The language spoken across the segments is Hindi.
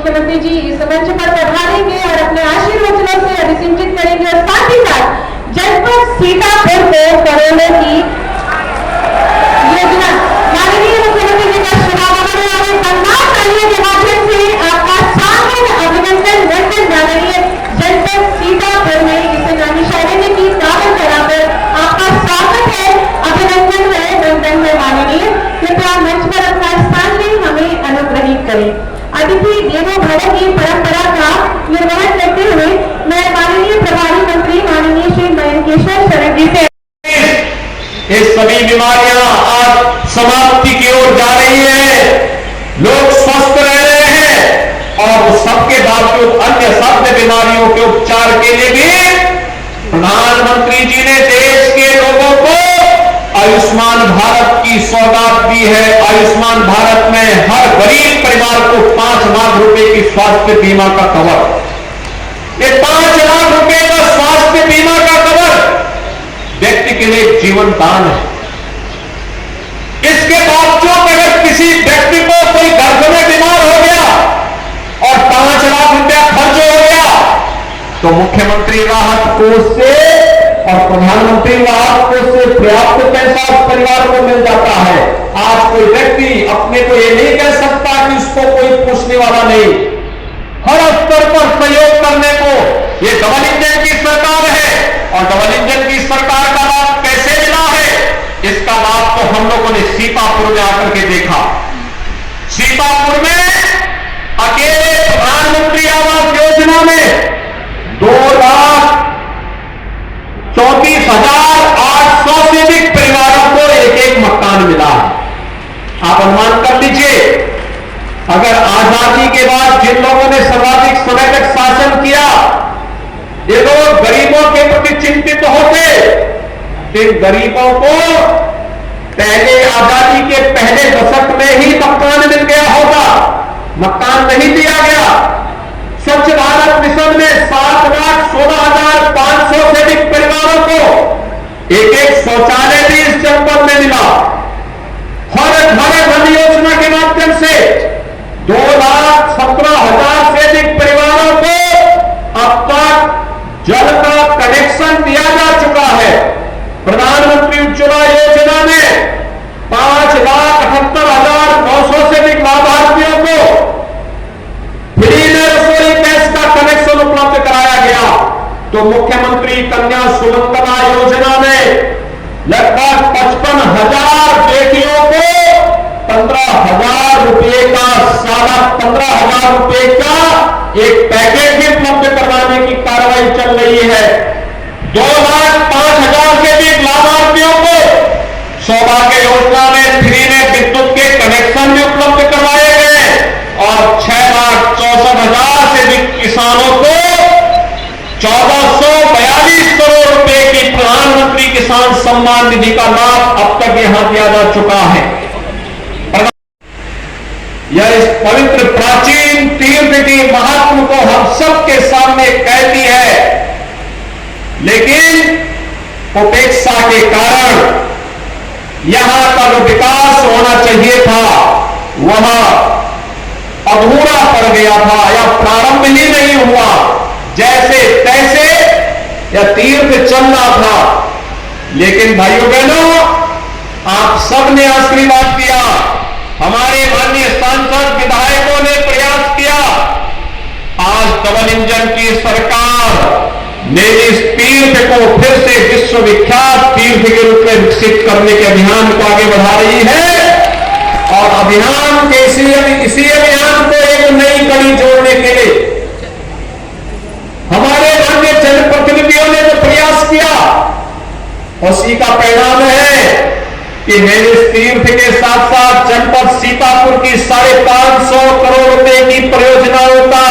मुख्यमंत्री जी इस मंच पर पधारेंगे और अपने आशीर्वचनों से अभिसिंचित करेंगे और साथ ही साथ जनपद सीतापुर को करोड़ों की योजना माननीय मुख्यमंत्री जी का शुभारंभ और सम्मान करने के माध्यम से आपका स्वागत अभिनंदन वंदन माननीय जनपद सीतापुर में इसे नामिशाने की दावत कराकर आपका स्वागत है, अभिनंदन है, वंदन है माननीय। कृपया मंच पर अपना स्थान लें, हमें अनुग्रहित करें। अतिथि देवो भव की परंपरा का निर्वहन करते हुए मैं माननीय प्रभारी मंत्री माननीय श्री मयंकेश्वर शरण जी से ये सभी बीमारियां आज समाप्ति की ओर जा रही है, लोग स्वस्थ रह रहे हैं और सबके बावजूद अन्य सभी बीमारियों के उपचार के लिए भी प्रधानमंत्री जी ने देश के लोगों को आयुष्मान भारत की सौगात दी है। आयुष्मान भारत में हर गरीब परिवार को 5 लाख रुपए की स्वास्थ्य बीमा का कवर, ये 5 लाख रुपए का स्वास्थ्य बीमा का कवर व्यक्ति के लिए जीवन दान है। इसके बावजूद अगर किसी व्यक्ति को कोई गर्भ में बीमार हो गया और 5 लाख रुपया खर्च हो गया तो मुख्यमंत्री राहत कोष से और प्रधानमंत्री राहत कोष से पर्याप्त पैसा उस परिवार को मिल जाता है। आज कोई व्यक्ति अपने को ये नहीं कह सकता कि उसको कोई पूछने वाला नहीं। हर स्तर पर सहयोग करने को ये डबल इंजन की सरकार है और डबल इंजन की सरकार का लाभ कैसे मिला है, इसका लाभ तो हम लोगों ने सीतापुर में आकर के देखा। सीतापुर में अकेले प्रधानमंत्री आवास योजना में 2,34,800 से अधिक परिवारों को एक मकान मिला है। आप अनुमान कर लीजिए, अगर आजादी के बाद जिन लोगों ने सर्वाधिक समय तक शासन किया, ये लोग गरीबों के प्रति चिंतित होते, इन गरीबों को पहले आजादी के पहले दशक में ही मकान मिल गया होगा, मकान नहीं दिया गया। स्वच्छ भारत मिशन में 7,16,500 से अधिक परिवारों को एक शौचालय भी इस जनपद में मिला। हर घर धन योजना के माध्यम से 2,17,000 से अधिक परिवारों को अब तक जल का कनेक्शन दिया जा चुका है। प्रधानमंत्री उज्ज्वला योजना में 5,78,900 से अधिक लाभार्थियों को फ्री में रसोई गैस का कनेक्शन उपलब्ध कराया गया। तो मुख्यमंत्री कन्या सुमंगला योजना में लगभग 55,000 बेटियों को 15,000 रुपए का, साला 15,000 रुपए का एक पैकेज भी उपलब्ध करवाने की कार्रवाई चल रही है। 2,05,000 से अधिक लाभार्थियों को सौभाग्य योजना में फ्री में विद्युत के कनेक्शन भी उपलब्ध करवाए गए और 6,64,000 से अधिक किसानों को 1,442 करोड़ रुपए की प्रधानमंत्री किसान सम्मान निधि का लाभ अब तक यहां दिया जा चुका है। यह इस पवित्र प्राचीन तीर्थ की महात्म को हम सबके सामने कहती है, लेकिन उपेक्षा के कारण यहां का जो विकास होना चाहिए था वह अधूरा पड़ गया था या प्रारंभ ही नहीं हुआ। जैसे तैसे यह तीर्थ चल रहा था, लेकिन भाइयों बहनों, आप सबने आशीर्वाद दिया, हमारे माननीय सांसद विधायकों ने प्रयास किया। आज डबल इंजन की सरकार ने इस तीर्थ को फिर से विश्वविख्यात तीर्थ के रूप में विकसित करने के अभियान को आगे बढ़ा रही है और अभियान के इसी अभियान को एक नई कड़ी जोड़ने के लिए हमारे माननीय जनप्रतिनिधियों ने जो प्रयास किया, उसी का परिणाम है कि मेरे इस तीर्थ के साथ साथ जनपद सीतापुर की 550 करोड़ रुपए की परियोजनाओं का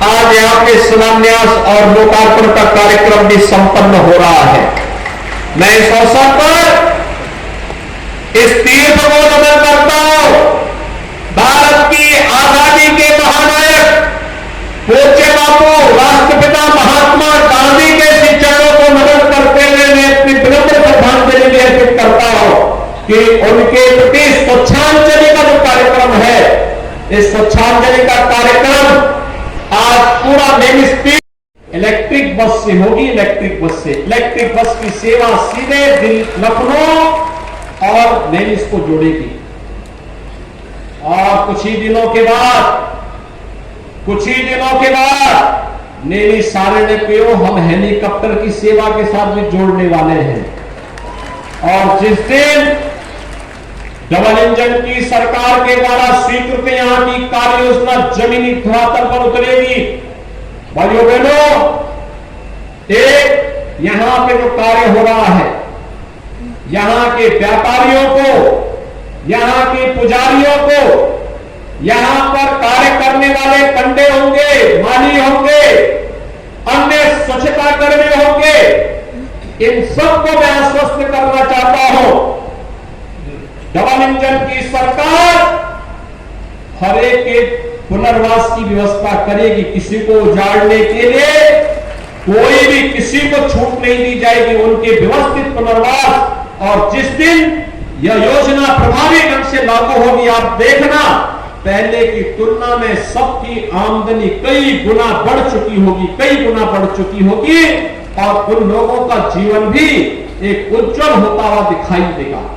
आज यहां पे शिलान्यास और लोकार्पण का कार्यक्रम भी संपन्न हो रहा है। मैं इस अवसर पर इस तीर्थ को नमन करता हूं। भारत की आजादी के महानायक पूज्य बापू राष्ट्रपिता महात्मा गांधी के चरणों को नमन करते हुए मैं अपनी विनम्र श्रद्धांजलि भी अर्पित करता हूं कि उनके प्रति स्वच्छांजलि का जो कार्यक्रम है इस स्वच्छांजलि का कार्यक्रम आज पूरा मेन स्पीड इलेक्ट्रिक बस से होगी। इलेक्ट्रिक बस की सेवा सीधे लखनऊ और नेमिस को जोड़ेगी। और कुछ ही दिनों के बाद नेमी सारण्य को हम हेलीकॉप्टर की सेवा के साथ भी जोड़ने वाले हैं। और जिस दिन डबल इंजन की सरकार के द्वारा स्वीकृत यहां की कार्य योजना जमीनी धरातल पर उतरेगी, भाइयों बहनों, एक यहां पे जो कार्य हो रहा है, यहां के व्यापारियों को, यहां के पुजारियों को, यहां पर कार्य करने वाले कंडे होंगे, माली होंगे, अन्य स्वच्छता कर्मी होंगे, इन सबको मैं आश्वस्त करना चाहता हूं, डबल इंजन की सरकार हर एक के पुनर्वास की व्यवस्था करेगी। किसी को उजाड़ने के लिए कोई भी किसी को छूट नहीं दी जाएगी, उनके व्यवस्थित पुनर्वास। और जिस दिन यह योजना प्रभावी ढंग से लागू होगी, आप देखना पहले की तुलना में सबकी आमदनी कई गुना बढ़ चुकी होगी और उन लोगों का जीवन भी एक उज्जवल होता हुआ दिखाई देगा।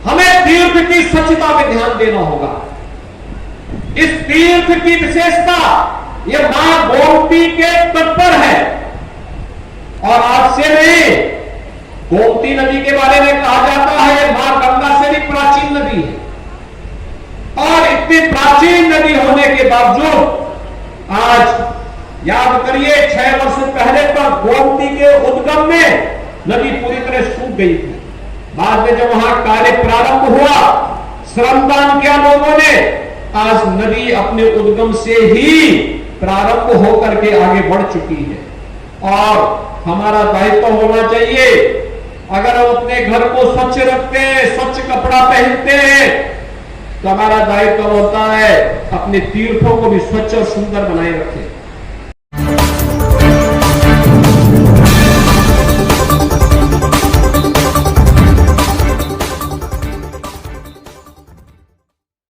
हमें तीर्थ की स्वच्छता पे ध्यान देना होगा। इस तीर्थ की विशेषता यह मां गोमती के तट पर है। और आज से नहीं, गोमती नदी के बारे में कहा जाता है मां गंगा से भी प्राचीन नदी है। और इतनी प्राचीन नदी होने के बावजूद आज याद करिए 6 वर्ष पहले तक गोमती के उद्गम में नदी पूरी तरह सूख गई थी। बाद में जब वहां कार्य प्रारंभ हुआ, श्रमदान किया लोगों ने, आज नदी अपने उद्गम से ही प्रारंभ होकर के आगे बढ़ चुकी है। और हमारा दायित्व होना चाहिए, अगर हम अपने घर को स्वच्छ रखते हैं, स्वच्छ कपड़ा पहनते हैं, तो हमारा दायित्व होता है अपने तीर्थों को भी स्वच्छ और सुंदर बनाए रखें।